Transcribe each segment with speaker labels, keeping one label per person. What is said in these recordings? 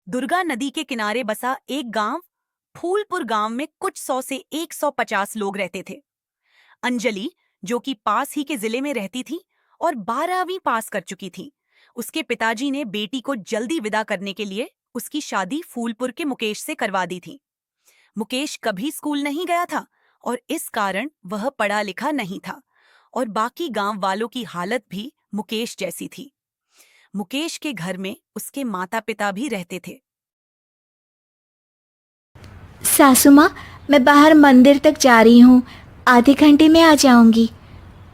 Speaker 1: दुर्गा नदी के किनारे बसा एक गांव फूलपुर गांव में कुछ 100 से 150 लोग रहते थे। अंजलि, जो कि पास ही के जिले में रहती थी और 12वीं पास कर चुकी थी, उसके पिताजी ने बेटी को जल्दी विदा करने के लिए उसकी शादी फूलपुर के मुकेश से करवा दी थी। मुकेश कभी स्कूल नहीं गया था और इस कारण वह पढ़ा लिखा नहीं था और बाकी गांव वालों की हालत भी मुकेश जैसी थी। मुकेश के घर में उसके माता पिता भी रहते थे।
Speaker 2: सासू माँ, मैं बाहर मंदिर तक जा रही हूँ, आधे घंटे में आ जाऊंगी।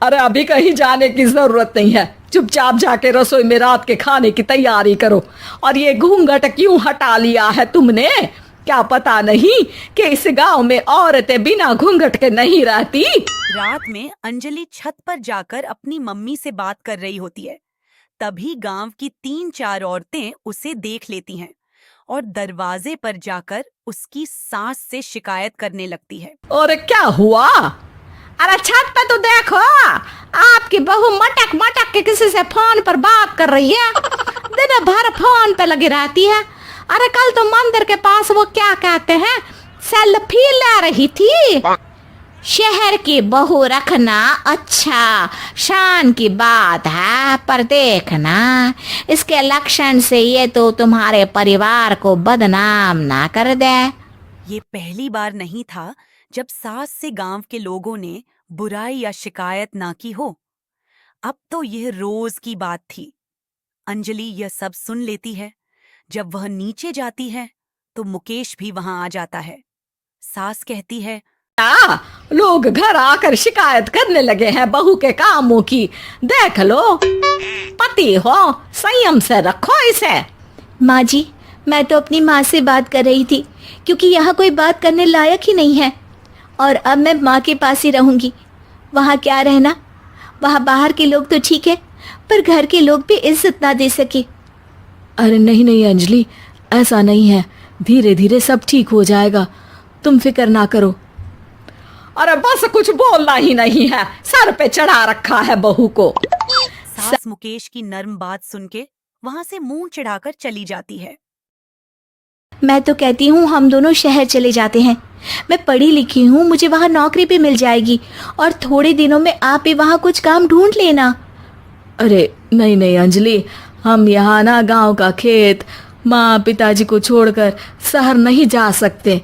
Speaker 3: अरे अभी कहीं जाने की जरूरत नहीं है, चुपचाप जाके रसोई में रात के खाने की तैयारी करो। और ये घूंघट क्यों हटा लिया है तुमने? क्या पता नहीं कि इस गांव में औरतें बिना घूंघट के नहीं रहती?
Speaker 1: रात में अंजलि छत पर जाकर अपनी मम्मी से बात कर रही होती है। तभी गांव की 3-4 औरतें उसे देख लेती हैं और दरवाजे पर जाकर उसकी सास से शिकायत करने लगती है।
Speaker 3: और क्या हुआ? अरे छत पे तो देखो, आपकी बहू मटक मटक के किसी से फोन पर बात कर रही है। दिन भर फोन पे लगी रहती है। अरे कल तो मंदिर के पास वो क्या कहते हैं, सेल्फी ले रही थी।
Speaker 2: शहर की बहू रखना अच्छा, शान की बात है, पर देखना इसके लक्षण से ये तो तुम्हारे परिवार को बदनाम ना कर दे।
Speaker 1: ये पहली बार नहीं था जब सास से गांव के लोगों ने बुराई या शिकायत ना की हो। अब तो यह रोज की बात थी। अंजलि यह सब सुन लेती है। जब वह नीचे जाती है तो मुकेश भी वहां आ जाता है। सास कहती है,
Speaker 3: लोग घर आकर शिकायत करने लगे हैं बहू के कामों की। देख लो, पति हो, संयम से रखो इसे।
Speaker 2: माँ जी, मैं तो अपनी माँ से बात कर रही थी, क्योंकि यहाँ कोई बात करने लायक ही नहीं है। और अब मैं माँ के पास ही रहूँगी। वहाँ क्या रहना, वहाँ बाहर के लोग तो ठीक है, पर घर के लोग भी इज्जत ना दे सके।
Speaker 3: अरे नहीं नहीं अंजलि, ऐसा नहीं है, धीरे धीरे सब ठीक हो जाएगा, तुम फिक्र ना करो। अरे बस कुछ बोलना ही नहीं है, सर पे चढ़ा रखा है बहू को।
Speaker 1: सास मुकेश की नर्म बात सुन के वहां से मुंह चिढ़ाकर चली जाती है।
Speaker 2: मैं तो कहती हूँ हम दोनों शहर चले जाते हैं। मैं पढ़ी लिखी हूँ, मुझे वहाँ नौकरी भी मिल जाएगी और थोड़े दिनों में आप भी वहाँ कुछ काम ढूंढ लेना।
Speaker 3: अरे नहीं नहीं अंजलि, हम यहाँ ना गांव का खेत, माँ पिताजी को छोड़कर शहर नहीं जा सकते।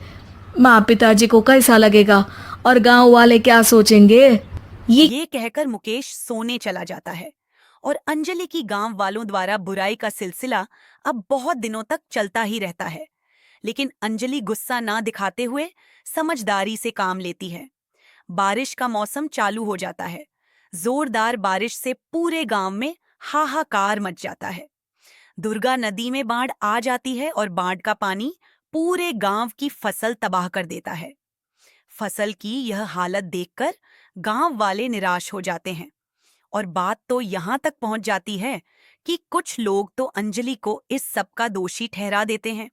Speaker 3: माँ पिताजी को कैसा लगेगा और गांव वाले क्या सोचेंगे?
Speaker 1: ये कहकर मुकेश सोने चला जाता है और अंजलि की गांव वालों द्वारा बुराई का सिलसिला अब बहुत दिनों तक चलता ही रहता है। लेकिन अंजलि गुस्सा ना दिखाते हुए समझदारी से काम लेती है। बारिश का मौसम चालू हो जाता है। जोरदार बारिश से पूरे गांव में हाहाकार मच जाता है। दुर्गा नदी में बाढ़ आ जाती है और बाढ़ का पानी पूरे गांव की फसल तबाह कर देता है। फसल की यह हालत देखकर गांव वाले निराश हो जाते हैं और बात तो यहां तक पहुंच जाती है कि कुछ लोग तो अंजलि को इस सब का दोषी ठहरा देते हैं।